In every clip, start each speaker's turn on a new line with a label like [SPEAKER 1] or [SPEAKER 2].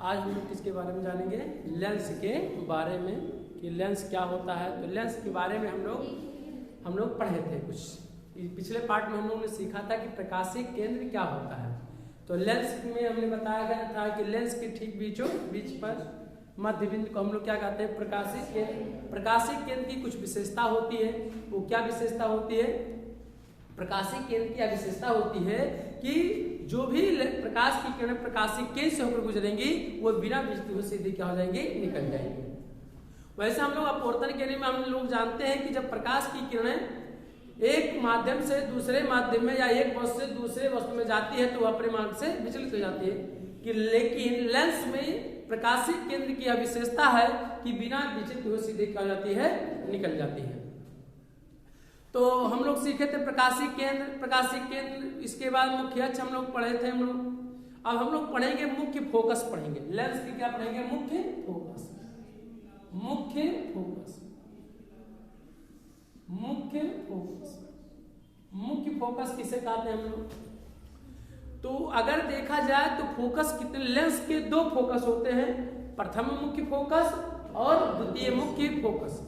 [SPEAKER 1] आज हम लोग किसके बारे में जानेंगे? लेंस के बारे में कि लेंस क्या होता है। तो लेंस के बारे में हम लोग पढ़े थे कुछ। पिछले पार्ट में हम लोगों ने सीखा था कि प्रकाशीय केंद्र क्या होता है। तो लेंस में हमने बताया गया था कि लेंस के ठीक बीच पर मध्य बिंदु को हम लोग क्या कहते हैं? प्रकाशीय केंद्र। प्रकाशीय केंद्र की कुछ विशेषता होती है। वो क्या विशेषता होती है? प्रकाशीय केंद्र की विशेषता होती है कि जो भी प्रकाश की किरणें प्रकाशीय केंद्र से होकर गुजरेंगी वो बिना विचलित हुए सीधे क्या हो जाएंगी? निकल जाएंगी। वैसे हम लोग अपवर्तन केंद्र में हम लोग जानते हैं कि जब प्रकाश की किरणें एक माध्यम से दूसरे माध्यम में या एक वस्तु से दूसरे वस्तु में जाती है तो वह अपने मार्ग से विचलित हो जाती है कि लेकिन लेंस में प्रकाशीय केंद्र की यह विशेषता है कि बिना विचलित हुए सीधे क्या हो जाती है? निकल जाती है। तो हम लोग सीखे थे प्रकाशीय केंद्र। प्रकाशीय केंद्र इसके बाद मुख्य अक्ष हम लोग पढ़े थे हम लोग। अब हम लोग पढ़ेंगे मुख्य फोकस पढ़ेंगे। लेंस की क्या पढ़ेंगे? मुख्य फोकस। मुख्य फोकस। मुख्य फोकस। मुख्य फोकस किसे कहते हैं हम लोग? तो अगर देखा जाए तो फोकस कितने? लेंस के दो फोकस होते हैं, प्रथम मुख्य फोकस और द्वितीय मुख्य फोकस।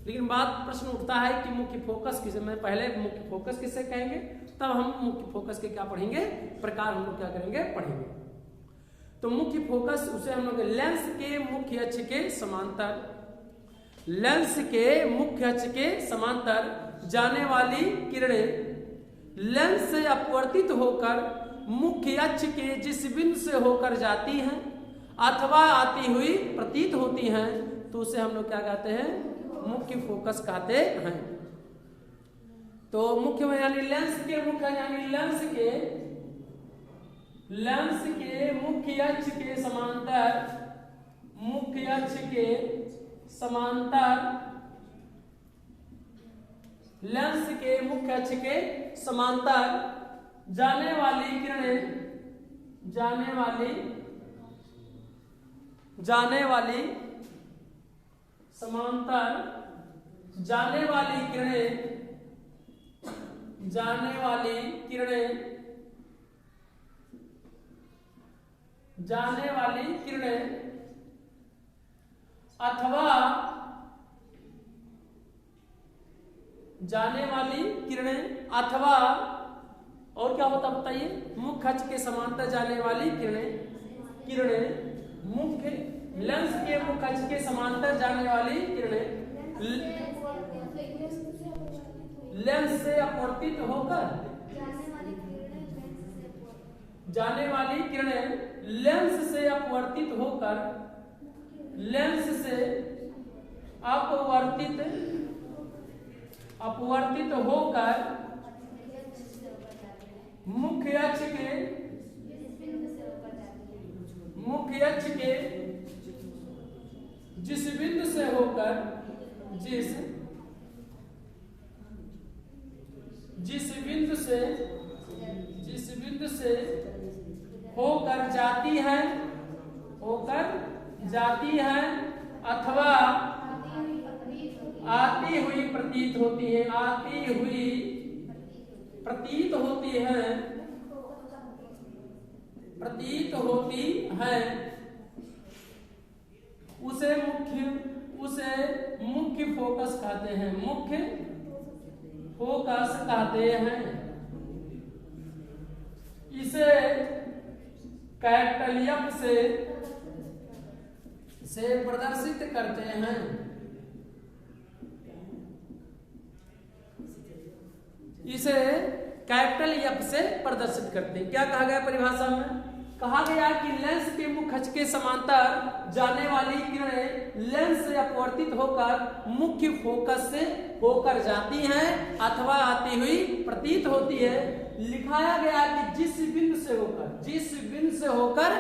[SPEAKER 1] लेकिन बात प्रश्न उठता है कि मुख्य फोकस किसे? मैं पहले मुख्य फोकस किसे कहेंगे, तब हम मुख्य फोकस के क्या पढ़ेंगे? प्रकार हम लोग क्या करेंगे? पढ़ेंगे। तो मुख्य फोकस उसे हम लोग लेंस के मुख्य अक्ष के समांतर, लेंस के मुख्य अक्ष के समांतर जाने वाली किरणें लेंस से अपवर्तित होकर मुख्य अक्ष के जिस बिंदु से होकर जाती हैं अथवा आती हुई प्रतीत होती हैं तो उसे हम लोग क्या कहते हैं? मुख्य फोकस कहते हैं। तो मुख्य में यानी लेंस के मुख्य यानी लेंस के मुख्य अक्ष के समांतर, मुख्य अक्ष के समांतर, लेंस के मुख्य अक्ष के समांतर जाने वाली किरणें, जाने वाली समांतर जाने वाली किरणें अथवा और क्या होता बताइए? मुख्य अक्ष के समांतर जाने वाली किरणें मुख्य लेंस के मुख्य अक्ष के समांतर जाने वाली किरणें लेंस से अपवर्तित होकर जाने वाली किरणें लेंस से अपवर्तित होकर मुख्य अक्ष के जिस बिंदु से होकर जाती है अथवा आती हुई प्रतीत होती है उसे मुख्य फोकस कहते हैं। मुख्य फोकस कहते हैं। इसे कैपिटल एफ से प्रदर्शित करते हैं। इसे कैपिटल एफ से प्रदर्शित करते हैं। क्या कहा गया परिभाषा में? कहा गया कि लेंस के मुख्य अक्ष के समांतर जाने वाली किरणें लेंस से अपवर्तित होकर मुख्य फोकस से होकर जाती हैं अथवा आती हुई प्रतीत होती है। लिखाया गया कि जिस बिंदु से होकर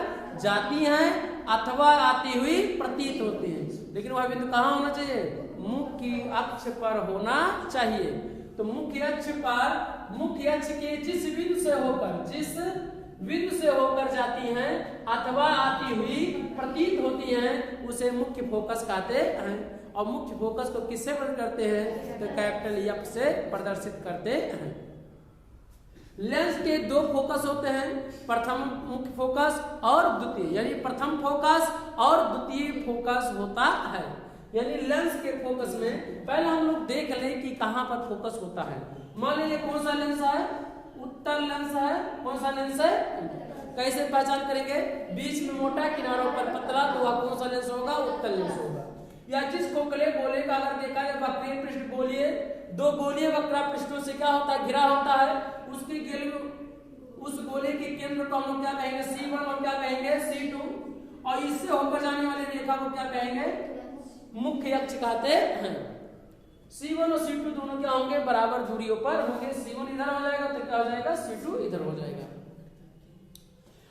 [SPEAKER 1] जाती हैं अथवा आती हुई प्रतीत होती है। लेकिन वह बिंदु कहाँ होना चाहिए? मुख्य अक्ष पर होना चाहिए। तो मुख्य अक्ष के जिस बिंदु से होकर जाती हैं अथवा आती हुई प्रतीत होती हैं उसे मुख्य फोकस कहते हैं। और मुख्य फोकस को किससे प्रदर्शित करते हैं? तो कैपिटल एफ से प्रदर्शित करते हैं। लेंस के दो फोकस होते हैं, प्रथम मुख्य फोकस और द्वितीय, यानी प्रथम फोकस और द्वितीय फोकस होता है। यानी लेंस के फोकस में पहले हम लोग देख लें कि कहां पर फोकस होता है। मान लीजिए कौन सा लेंस है, उत्तल लेंस है। कौन सा लेंस है, कैसे पहचान करेंगे, बीच में मोटा किनारों पर पतला, तो वह कौन सा लेंस होगा, उत्तल लेंस होगा। या जिस खोखले गोले का अगर देखा जाए वक्रीय पृष्ठ गोलीय, दो गोलीय वक्र पृष्ठों से क्या होता है, घिरा होता है, उस गोले के केंद्र को हम क्या कहेंगे, C1 और क्या कहेंगे C2, और इससे होकर जाने वाली रेखा को क्या कहेंगे, मुख्य अक्ष कहते हैं। C1 और C2 दोनों क्या होंगे, बराबर दूरियों पर होंगे। C1 इधर हो जाएगा तो क्या हो जाएगा, C2 इधर हो जाएगा।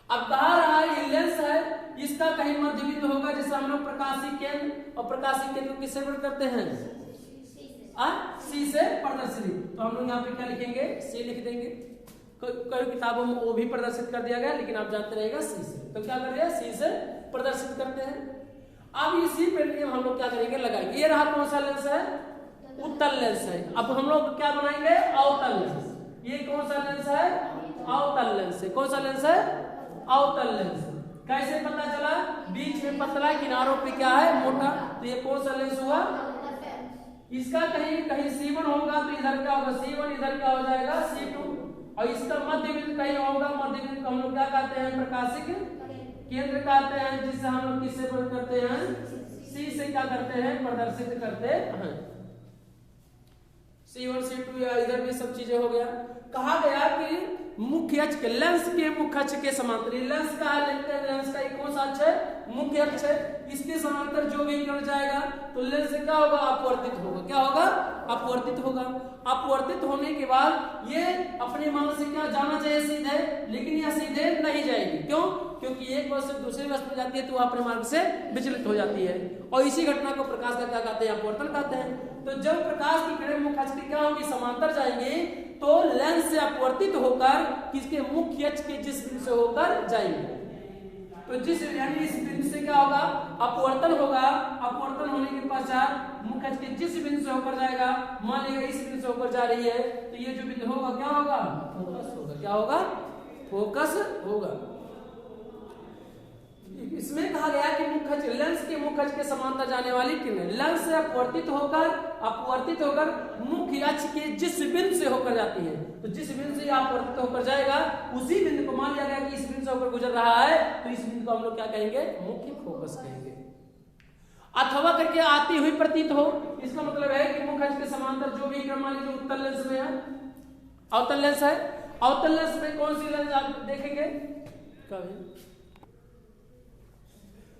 [SPEAKER 1] अब कहा रहा है ये लेंस है, इसका कहीं मध्य बिंदु होगा, जैसे हम लोग प्रकाशीय केंद्र, और प्रकाशीय केंद्र किससे प्रकट करते हैं, C से प्रदर्शित। तो हम लोग यहाँ पे क्या लिखेंगे, C लिख देंगे। कई किताबों में वो भी प्रदर्शित कर दिया गया, लेकिन आप जानते रहेगा C से। तो क्या कर दिया, C से प्रदर्शित करते हैं। अब इसी पे नियम हम लोग क्या करेंगे, लगाएंगे। ये रहा कौन सा लेंस है, उत्तल लेंस है। अब हम लोग क्या बनाएंगे, अवतल लेंस। ये कौन सा लेंस है, अवतल लेंस है। कौन सा लेंस है, अवतल लेंस। कैसे पता चला, बीच में पतला, किनारों पे क्या है, मोटा। तो ये कौन सा लेंस हुआ, इसका कहीं C1 होगा तो इधर क्या होगा, C1, इधर क्या हो जाएगा C2, और इसका मध्य बिंदु कहीं होगा, मध्य बिंदु को हम लोग क्या कहते हैं, प्रकाशिक केंद्र कहते हैं, जिससे हम लोग किससे प्रदर्शित करते हैं, C से क्या करते हैं, प्रदर्शित करते हैं। C1 C2 या इधर भी सब चीजें हो गया। कहा गया कि मुख्य अक्ष के, लेंस के मुख्य अक्ष के समांतर, लेंस का कौन सा अक्ष है, मुख्य अक्ष है। इसके समांतर जो भी किरण जाएगा तो लेंस से क्या होगा, अपवर्तित होगा। क्या होगा, अपवर्तित होगा। अपवर्तित होने के बाद ये अपने मान से क्या जाना चाहिए, सीधे, लेकिन यह सीधे नहीं जाएगी। क्यों, क्योंकि एक वस्तु से दूसरी वस्तु जाती है तो वह अपने मार्ग से विचलित हो जाती है, और इसी घटना को प्रकाश का क्या कहते हैं, अपवर्तन कहते हैं। तो जब प्रकाश की किरण मुख्य अक्ष की क्या होगी, समांतर जाएंगे, तो लेंस से अपवर्तित होकर किसके, मुख्य अक्ष के जिस बिंदु से होकर जाएंगे। तो जिस यानी इस बिंदु से क्या होगा, अपवर्तन होगा। अपवर्तन होने के पश्चात मुख्य अक्ष के जिस बिंदु से होकर जाएगा, मान लीजिए इस बिंदु से होकर जा रही है, तो ये जो बिंदु होगा क्या होगा, फोकस होगा। क्या होगा, फोकस होगा। इसमें कहा गया कि मुख्य लेंस के मुख्य अक्ष के समांतर जाने वाली किरण लेंस से अपवर्तित होकर मुख्य अक्ष के जिस बिंदु से होकर जाती है, तो जिस बिंदु से अपवर्तित होकर जाएगा उसी बिंदु को मान लिया गया कि इस बिंदु से होकर गुजर रहा है, तो इस बिंदु को हम लोग क्या कहेंगे, मुख्य फोकस कहेंगे। अथवा करके आती हुई प्रतीत हो, इसका मतलब है कि मुख्य अक्ष के समांतर जो भी किरण मान लीजिए उत्तल लेंस में है, अवतल लेंस है, अवतल लेंस में कौन सी लेंस आप देखेंगे कभी,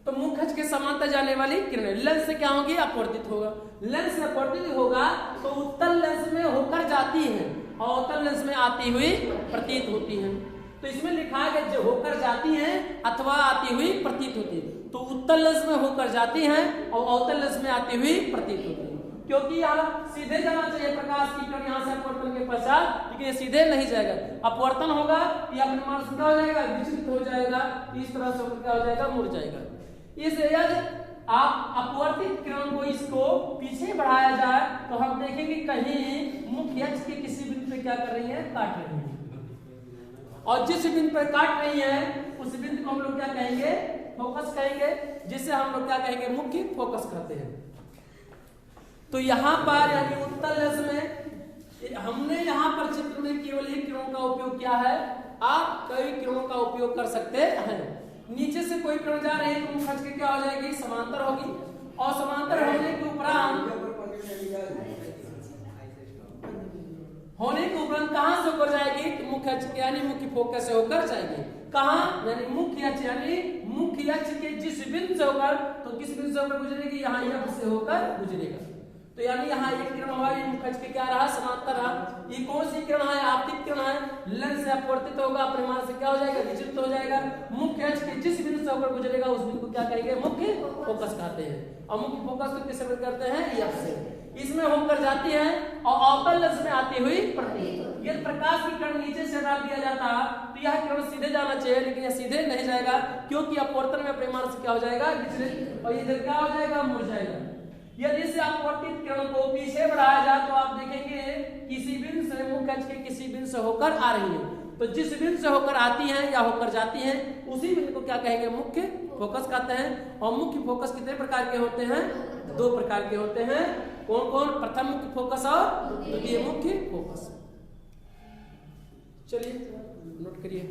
[SPEAKER 1] तो मुख्य अक्ष के समांतर जाने वाली किरण लेंस से क्या होगी, अपवर्तित होगा। लेंस से अपवर्तित होगा तो उत्तल लेंस में होकर जाती है और अवतल लेंस में आती हुई प्रतीत होती है। तो इसमें लिखा है कि जो होकर जाती हैं अथवा आती हुई प्रतीत होती है, तो उत्तल लेंस में होकर जाती हैं और अवतल लेंस में आती हुई प्रतीत होती है। क्योंकि यहाँ सीधे जाना चाहिए प्रकाश की किरण यहाँ से अपवर्तन के पश्चात, लेकिन ये सीधे नहीं जाएगा, अपवर्तन होगा, ये अपने मान से क्या हो जाएगा, विचलित हो जाएगा, इस तरह से क्या हो जाएगा, मुड़ जाएगा। इस यदि आप अपवर्तित किरण को इसको पीछे बढ़ाया जाए तो हम देखेंगे कहीं मुख्य अक्ष के किसी बिंदु पे क्या कर रही है, काट रही है, और जिस बिंदु पर काट रही है उस बिंदु को हम लोग क्या कहेंगे, फोकस कहेंगे, जिसे हम लोग क्या कहेंगे, मुख्य फोकस कहते हैं। तो यहाँ पर यानी उत्तल लेंस में हमने यहाँ पर चित्र में केवल एक किरणों का उपयोग किया है, आप कई किरणों का उपयोग कर सकते हैं। नीचे से कोई किरण जा रही है तो मुख्य अक्ष की क्या हो जाएगी, समांतर होगी, और समांतर होने के उपरांत कहां से होकर जाएगी, तो मुख्य अक्ष यानी मुख्य फोकस से होकर जाएगी। कहां, यानी मुख्य अक्ष, यानी मुख्य अक्ष के जिस बिंदु से होकर, तो किस बिंदु से होकर गुजरेगी, यहाँ यहाँ से होकर गुजरेगा। तो यानी यहाँ एक किरण हमारी मुख्य अक्ष के क्या रहा, समांतर रहा। ये कौन सी किरण है, आपतित किरण है, लेंस से अपवर्तित होगा, परिमाण से क्या हो जाएगा, विचलित हो जाएगा। मुख्य अक्ष के जिस बिंदु से होकर गुजरेगा उस बिंदु को क्या कहेंगे, मुख्य फोकस कहते हैं। और मुख्य फोकस को किससे प्रकट करते हैं, एफ से। इसमें होकर जाती है और अवतल लेंस में आती हुई प्रतीत। यदि प्रकाश की किरण नीचे से डाल दिया जाता तो यह किरण सीधे जाना चाहिए, लेकिन यह सीधे नहीं जाएगा, क्योंकि अपवर्तन में परिमाण से क्या हो जाएगा, विचलित, और इधर क्या हो जाएगा, मुड़ जाएगा। यदि से अपवर्तित किरण को पीछे बढ़ाया जाए तो आप देखेंगे किसी बिंदु से मुख्य अक्ष के किसी बिंदु से होकर आ रही है, तो जिस बिंदु से होकर आती हैं या होकर जाती हैं उसी बिंदु को क्या कहेंगे, मुख्य फोकस कहते हैं। और मुख्य फोकस कितने प्रकार के होते हैं, 2 प्रकार के होते हैं। कौन कौन, प्रथम मुख्य फोकस और द्वितीय मुख्य फोकस। चलिए नोट करिए,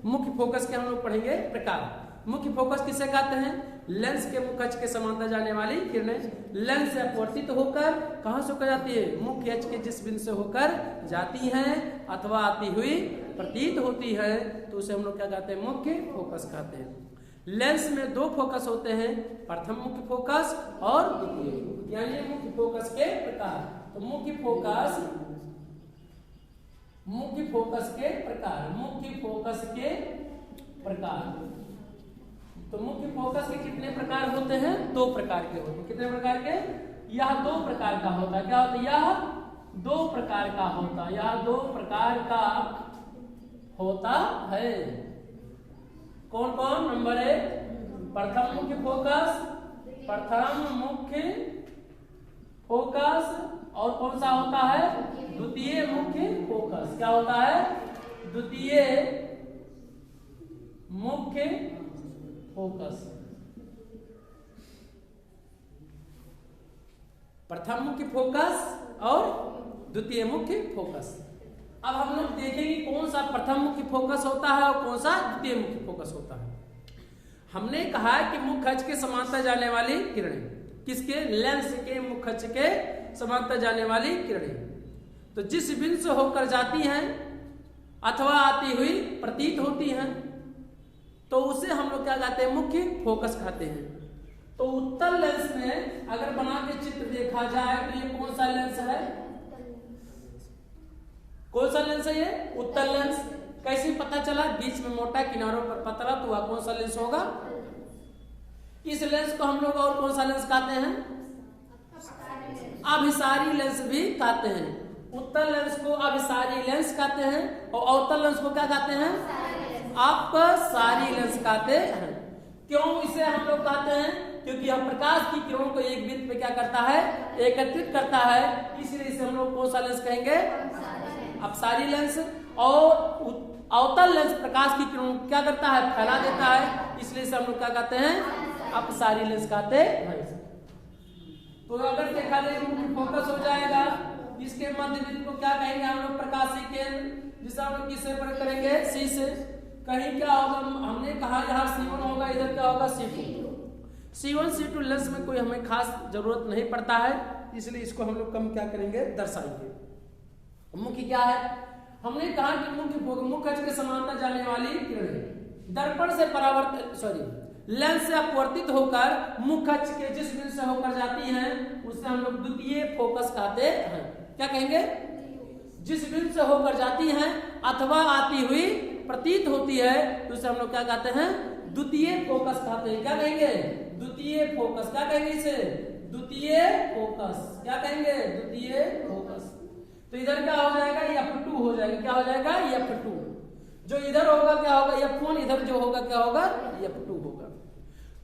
[SPEAKER 1] मुख्य फोकस के हम लोग पढ़ेंगे प्रकार। मुख्य फोकस किसे कहते हैं, लेंस के मुख्य अक्ष के समांतर जाने वाली किरणें लेंस से अपवर्तित होकर कहां से होकर जाती है, मुख्य अक्ष के जिस बिंदु से होकर जाती हैं अथवा आती हुई प्रतीत होती है तो उसे हम लोग क्या कहते हैं, मुख्य फोकस कहते हैं। लेंस में 2 फोकस होते हैं, प्रथम मुख्य फोकस और द्वितीय, यानी मुख्य फोकस के प्रकार। तो मुख्य फोकस के प्रकार, मुख्य फोकस के प्रकार। तो मुख्य फोकस के कितने प्रकार होते हैं, 2 प्रकार के होते हैं। कितने प्रकार के, यह 2 प्रकार का होता है। क्या होता है, यह 2 प्रकार का होता है, यह 2 प्रकार का होता है। कौन कौन, नंबर 1 प्रथम मुख्य फोकस, प्रथम मुख्य फोकस, और कौन सा होता है, द्वितीय मुख्य फोकस। क्या होता है, द्वितीय मुख्य फोकस। प्रथम मुख्य फोकस और द्वितीय मुख्य फोकस। अब हम लोग देखेंगे कौन सा प्रथम मुख्य फोकस होता है और कौन सा द्वितीय मुख्य फोकस होता है। हमने कहा है कि मुख्य अक्ष के समांतर जाने वाली किरणें, किसके, लेंस के मुख्य अक्ष के समांतर जाने वाली किरणें तो जिस बिंदु से होकर जाती हैं अथवा आती हुई प्रतीत होती हैं तो उसे हम लोग क्या कहते हैं, मुख्य फोकस कहते हैं। तो उत्तल लेंस में अगर बना के चित्र देखा जाए तो ये कौन सा लेंस है, कौन सा लेंस है ये, उत्तल लेंस। कैसे पता चला, बीच में मोटा किनारों पर पतला, तो वह कौन सा लेंस होगा। इस लेंस को हम लोग और कौन सा लेंस कहते हैं, अभिसारी लेंस भी कहते हैं। उत्तल लेंस को अभिसारी लेंस कहते हैं और अवतल लेंस को क्या कहते हैं, अपसारी लेंस कहते हैं। क्यों इसे हम लोग कहते हैं, क्योंकि यह प्रकाश की किरणों को एक बिंदु पे क्या करता है, एकत्रित करता है, इसलिए इसे हम लोग कौन सा लेंस कहेंगे, अपसारी लेंस। और अवतल लेंस प्रकाश की किरणों को क्या करता है, फैला देता है, इसलिए इसे हम लोग क्या कहते हैं, अपसारी लेंस कहते हैं। तो अगर देखा जाए मुख्य फोकस हो जाएगा, इसके मध्य बिंदु को क्या कहेंगे हम लोग, प्रकाशीय केंद्र, जिसे हम लोग किससे पढ़ करेंगे, सी से। कहीं क्या होगा, हमने कहा यहाँ C1 होगा, इधर क्या होगा, C2। C1 C2 लेंस में कोई हमें खास जरूरत नहीं पड़ता है, इसलिए इसको हम लोग कम क्या करेंगे, दर्शाएंगे। मुख्य क्या है, हमने कहा कि मुख्य अक्ष के समांतर जाने वाली किरणें दर्पण से परावर्तित लेंस से अपवर्तित होकर मुख्य अक्ष के जिस बिंदु से होकर जाती हैं उससे हम लोग द्वितीय फोकस कहते हैं। क्या कहेंगे, जिस बिंदु से होकर जाती हैं अथवा आती हुई प्रतीत होती है तो उसे हम लोग क्या कहते हैं, द्वितीय फोकस कहते हैं। क्या कहेंगे, द्वितीय फोकस। क्या कहेंगे इसे, द्वितीय फोकस। क्या कहेंगे, द्वितीय फोकस। तो इधर क्या हो जाएगा, F2 हो जाएगा। क्या हो जाएगा, F2। जो इधर होगा क्या होगा, F1। इधर जो होगा क्या होगा, F2 होगा।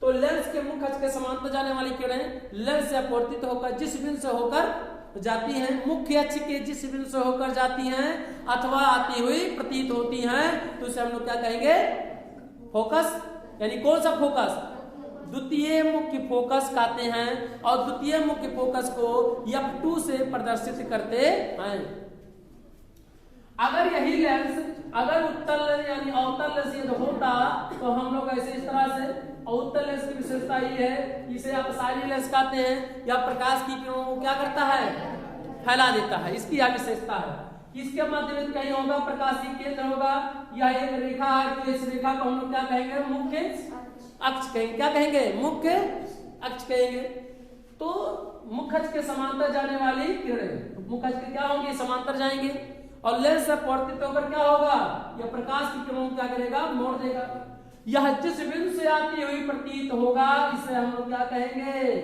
[SPEAKER 1] तो लेंस के मुख्य अक्ष के समांतर जाने वाली किरणें लेंस से अपवर्तित होकर जिस बिंदु से होकर जाती हैं, मुख्य अक्ष के जिस बिंदु से होकर जाती हैं अथवा आती हुई प्रतीत होती हैं तो उसे हम लोग क्या कहेंगे, फोकस। यानी कौन सा फोकस, द्वितीय मुख्य फोकस कहते हैं। और द्वितीय मुख्य फोकस को F2 से प्रदर्शित करते हैं। अगर यही लेंस अगर उत्तल लेंस यानी अवतल लेंस यदि होता तो हम लोग ऐसे इस तरह से, अवतल लेंस की विशेषता ये है, इसे अपसारी लेंस कहते हैं, या प्रकाश की किरणों को क्या करता है, फैला देता है, इसकी यह विशेषता है। इसके मध्य में कहीं होगा प्रकाशीय केंद्र होगा, यह एक रेखा है, तो इस रेखा को हम लोग क्या कहेंगे, मुख्य अक्ष कहेंगे। क्या कहेंगे, मुख्य अक्ष कहेंगे। तो मुख्य अक्ष के समांतर जाने वाली किरणें, मुख्य अक्ष के क्या होंगे, समांतर जाएंगे और लेंस से अपवर्तित होकर क्या होगा, यह प्रकाश की किरणों को क्या करेगा, मोड़ देगा। यह जिस बिंदु से आती हुई प्रतीत होगा इसे हम लोग क्या कहेंगे,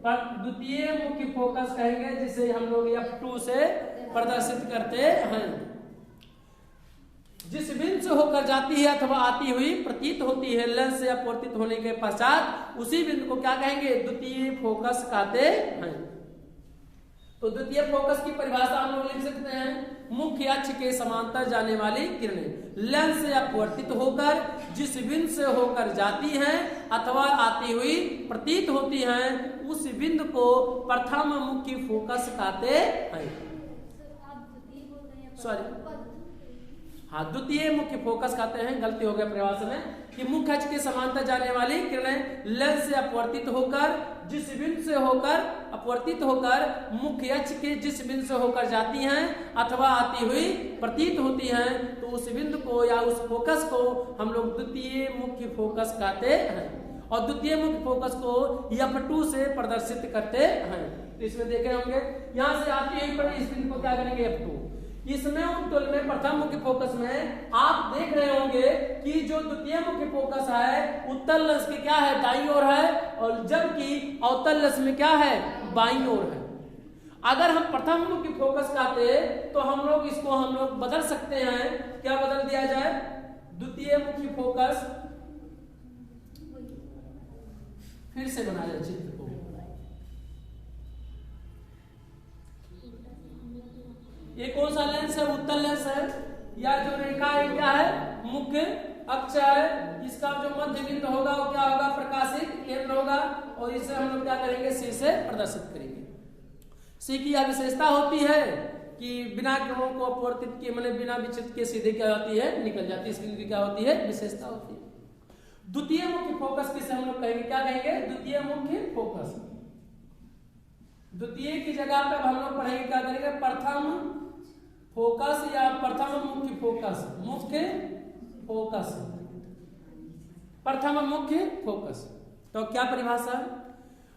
[SPEAKER 1] द्वितीय मुख्य फोकस कहेंगे, जिसे हम लोग F2 से प्रदर्शित करते हैं। जिस बिंदु से होकर जाती है अथवा आती हुई प्रतीत होती है लेंस से अपवर्तित होने के पश्चात उसी बिंदु को क्या कहेंगे, द्वितीय फोकस कहते हैं। तो द्वितीय फोकस की परिभाषा हम लोग लिख सकते हैं, मुख्य अक्ष के समांतर जाने वाली किरणें लेंस से अपवर्तित होकर जिस बिंदु से होकर जाती हैं अथवा आती हुई प्रतीत होती हैं उस बिंदु को प्रथम मुख्य फोकस कहते हैं। सॉरी, हाँ, द्वितीय मुख्य फोकस कहते हैं, गलती हो गया परिभाषा में, कि मुख्य अक्ष के समांतर जाने वाली किरणें लेंस से अपवर्तित होकर जिस बिंदु से होकर अपवर्तित होकर मुख्य अक्ष के जिस बिंदु से होकर जाती हैं अथवा आती हुई प्रतीत होती हैं तो उस बिंदु को या उस फोकस को हम लोग द्वितीय मुख्य फोकस कहते हैं। और द्वितीय मुख्य फोकस को F2 से प्रदर्शित करते हैं। तो इसमें देखे होंगे यहाँ से आती हुई पर इस बिंदु को क्या करेंगे, F2। इसमें उत्तल में प्रथम मुख्य फोकस में आप देख रहे होंगे कि जो द्वितीय मुख्य फोकस है उत्तल लेंस के क्या है, दाईं ओर है, और जबकि अवतल लेंस में क्या है, बाईं ओर है। अगर हम प्रथम मुख्य फोकस कहते तो हम लोग इसको हम लोग बदल सकते हैं, क्या बदल दिया जाए, द्वितीय मुख्य फोकस फिर से बनाया चित्र को, ये कौन सा लेंस है, उत्तल लेंस है, या जो रेखा है क्या है, मुख्य अक्ष है, इसका जो मध्य बिंदु होगा वो क्या होगा, प्रकाशित केंद्र होगा, और इसे हम लोग क्या करेंगे, सी से प्रदर्शित करेंगे। सी की यह विशेषता होती है कि बिना किरणों को अपवर्तित किए मतलब बिना विचलित के सीधे क्या होती है, निकल जाती है। इस बिंदु की क्या होती है, विशेषता होती है। द्वितीय मुख्य फोकस किसे हम लोग कहेंगे, क्या कहेंगे, द्वितीय मुख्य फोकस। द्वितीय की जगह पे हम लोग पढ़ेंगे, क्या करेंगे, प्रथम फोकस या प्रथम मुख्य फोकस, मुख्य फोकस, प्रथम मुख्य फोकस। तो क्या परिभाषा,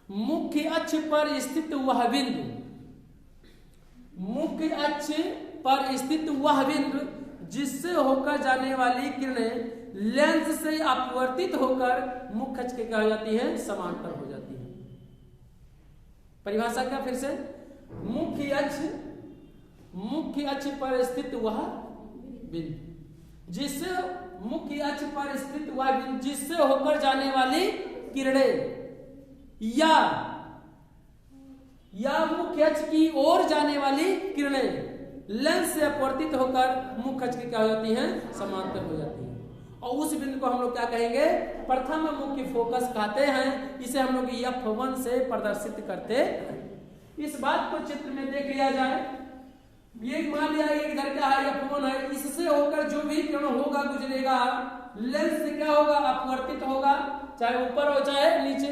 [SPEAKER 1] मुख्य अक्ष पर स्थित वह बिंदु, मुख्य अक्ष पर स्थित वह बिंदु जिससे होकर जाने वाली किरणें लेंस से अपवर्तित होकर मुख्य अक्ष के क्या हो जाती है, समांतर हो जाती है। परिभाषा क्या फिर से, मुख्य अक्ष पर स्थित वह बिंदु जिससे मुख्य अक्ष पर स्थित वह बिंदु जिससे होकर जाने वाली किरणें या मुख्य अक्ष की ओर जाने वाली किरणें लेंस से अपवर्तित होकर मुख्य अक्ष की क्या हो जाती हैं, समांतर हो जाती हैं। और उस बिंदु को हम लोग क्या कहेंगे, प्रथम मुख्य फोकस कहते हैं। इसे हम लोग F1 से प्रदर्शित करते हैं। इस बात को चित्र में देख लिया जाए, ये मान लिया इधर क्या है, F1 है, इससे होकर जो भी किरण होगा गुजरेगा लेंस से क्या होगा, अपवर्तित होगा, चाहे ऊपर हो चाहे नीचे।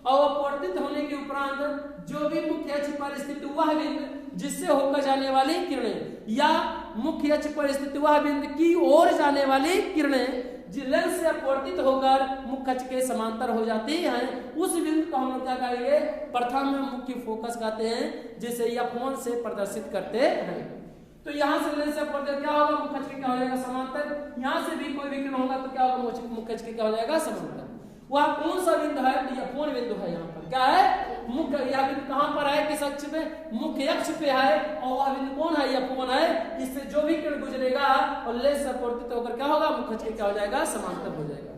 [SPEAKER 1] और अपवर्तित होने के उपरांत जो भी मुख्य अक्ष पर स्थित वह बिंदु जिससे होकर जाने वाली किरणें या मुख्य अक्ष पर स्थित वह बिंदु की ओर जाने वाली किरणें लेंस से अपवर्तित होकर मुख्य अक्ष के समांतर हो जाती हैं, उस बिंदु को हम लोग क्या कहेंगे, प्रथम मुख्य फोकस कहते हैं, जिसे F1 से प्रदर्शित करते हैं। तो यहाँ से लेंस से अपवर्तित क्या होगा, मुख्य अक्ष के क्या हो जाएगा, समांतर। यहाँ से भी कोई विकिरण होगा तो क्या होगा, मुख्य अक्ष के क्या हो जाएगा, समांतर। वह कौन सा बिंदु है, F1 बिंदु है। यहाँ पर क्या है, मुख्य, यह बिंदु कहाँ पर है, किस अक्ष पे, मुख्य अक्ष पे है, और वह बिंदु कौन है, F1 है। इससे जो भी किरण गुजरेगा और लेंस से अपवर्तित होकर क्या होगा, मुख्य अक्ष के क्या हो जाएगा, समांतर हो जाएगा।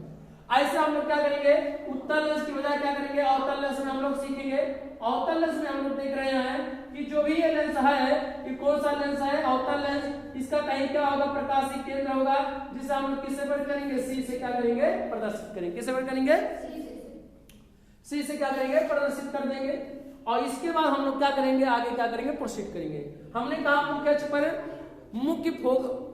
[SPEAKER 1] ऐसे हम लोग क्या करेंगे, उत्तल लेंस की बजाय क्या करेंगे, अवतल लेंस में हम लोग सीखेंगे। अवतल लेंस में हम लोग देख रहे हैं कि जो भी ये लेंस है, कि कौन सा लेंस है, अवतल लेंस, इसका कहीं क्या होगा, प्रकाशीय केंद्र होगा, जिसे हम लोग किससे वर्ग करेंगे, सी से क्या करेंगे, प्रदर्शित करेंगे। किससे वर्ग करेंगे, सी से क्या करेंगे, प्रदर्शित कर देंगे। और इसके बाद हम लोग क्या करेंगे, आगे क्या करेंगे, प्रोसीड करेंगे। हमने कहा मुख्य अक्ष पर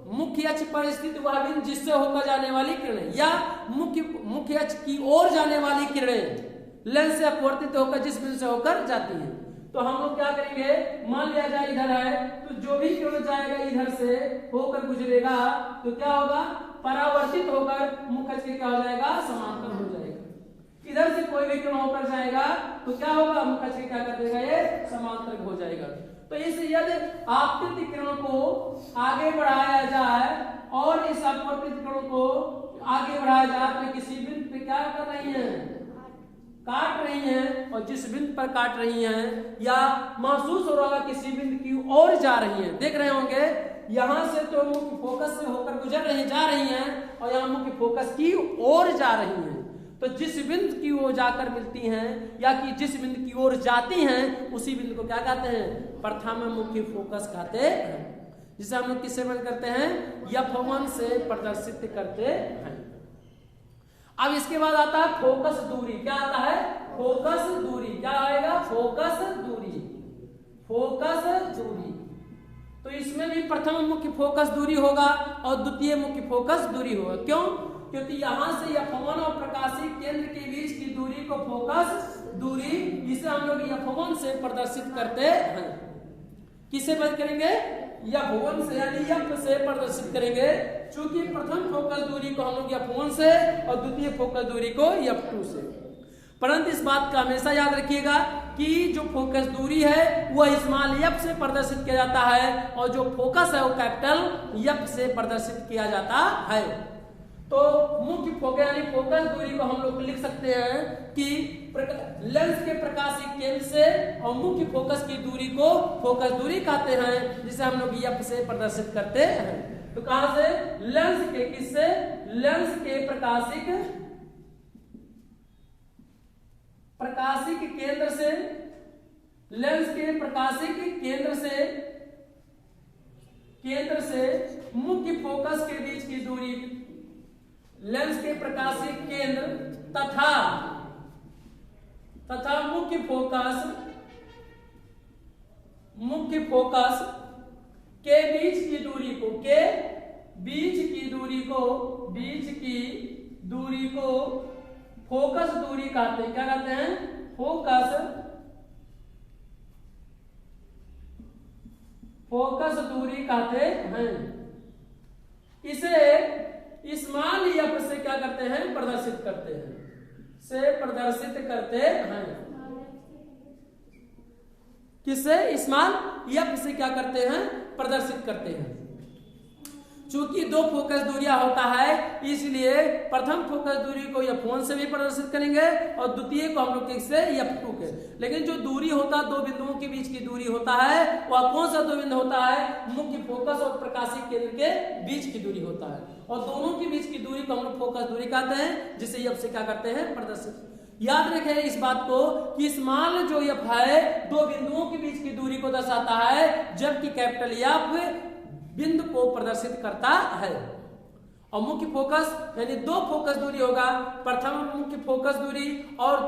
[SPEAKER 1] मुख्य अक्ष पर स्थित वह बिंदु जिससे होकर जाने वाली किरणें या मुख्य अक्ष की ओर जाने वाली किरणें लेंस से अपवर्तित होकर जिस बिंदु से होकर जाती हैं। तो हम लोग क्या करेंगे, मान लिया जाए इधर है, तो जो भी किरण जाएगा इधर से होकर गुजरेगा तो क्या होगा, परावर्तित होकर मुख्य अक्ष के क्या हो जाएगा, समांतर हो जाएगा। इधर से कोई भी किरण होकर जाएगा तो क्या होगा, मुख्य अक्ष के क्या कर देगा, ये समांतर हो जाएगा। तो इस यदि आपतित किरणों को आगे बढ़ाया जाए और इस अपवर्तित किरणों को आगे बढ़ाया जाए तो किसी बिंदु पे क्या कर रही हैं, काट रही हैं, और जिस बिंदु पर काट रही हैं या महसूस हो रहा है किसी बिंदु की ओर जा रही हैं। देख रहे होंगे यहां से तो मुख्य फोकस से होकर जा रही हैं और यहाँ मुख्य फोकस की ओर जा रही हैं। तो जिस बिंदु की ओर जाकर मिलती हैं या कि जिस बिंदु की ओर जाती हैं उसी बिंदु को क्या कहते हैं, प्रथम मुख्य फोकस कहते हैं, जिसे हम लोग किससे बंद करते हैं, F1 से प्रदर्शित करते हैं। अब इसके बाद आता है फोकस दूरी। क्या आता है, फोकस दूरी। क्या आएगा, फोकस दूरी। फोकस दूरी तो इसमें भी प्रथम मुख्य फोकस दूरी होगा और द्वितीय मुख्य फोकस दूरी होगा। क्यों, क्योंकि यहां से F1 और प्रकाशीय केंद्र के बीच की दूरी को फोकस दूरी, इसे हम लोग F1 से प्रदर्शित करते हैं। किससे बंद करेंगे, F1 से, यानी F से प्रदर्शित करेंगे। चूंकि प्रथम फोकस दूरी को हम लोग F1 से और द्वितीय फोकस दूरी को F2 से। परंतु इस बात का हमेशा याद रखिएगा कि जो फोकस दूरी है वह स्मॉल f से प्रदर्शित किया जाता है और जो फोकस है वो कैपिटल F से प्रदर्शित किया जाता है। तो मुख्य फोकस यानी फोकस दूरी को हम लोग लिख सकते हैं कि लेंस के प्रकाशीय केंद्र से और मुख्य फोकस की दूरी को फोकस दूरी कहते हैं, जिसे हम लोग F से प्रदर्शित करते हैं। तो कहां से, लेंस के, किससे, लेंस के प्रकाशिक केंद्र से, लेंस के प्रकाशिक केंद्र से मुख्य फोकस के बीच की दूरी, लेंस के प्रकाशिक केंद्र तथा मुख्य फोकस के बीच की दूरी को फोकस दूरी कहते हैं। क्या कहते हैं, फोकस दूरी कहते हैं। इसे स्मॉल f से क्या करते हैं, प्रदर्शित करते हैं। किससे, स्मॉल f से क्या करते हैं, प्रदर्शित करते हैं। चूंकि दो फोकस दूरियां होता है इसलिए प्रथम फोकस दूरी को F1 से भी प्रदर्शित करेंगे और द्वितीय को हम लोग किससे, F2 के। लेकिन जो दूरी होता है, दो बिंदुओं के बीच की दूरी होता है, वह कौन सा दो बिंदु होता है, मुख्य फोकस और प्रकाशीय केंद्र के बीच की दूरी होता है। और दोनों के बीच की दूरी को हम लोग फोकस दूरी कहते हैं, जिसे F से क्या करते हैं, प्रदर्शित। याद रखें इस बात को कि स्मॉल जो F है दो बिंदुओं के बीच की दूरी को दर्शाता है, जबकि कैपिटल F बिंदु को प्रदर्शित करता है। और मुख्य फोकस यानी दो फोकस दूरी होगा, प्रथम मुख्य फोकस दूरी और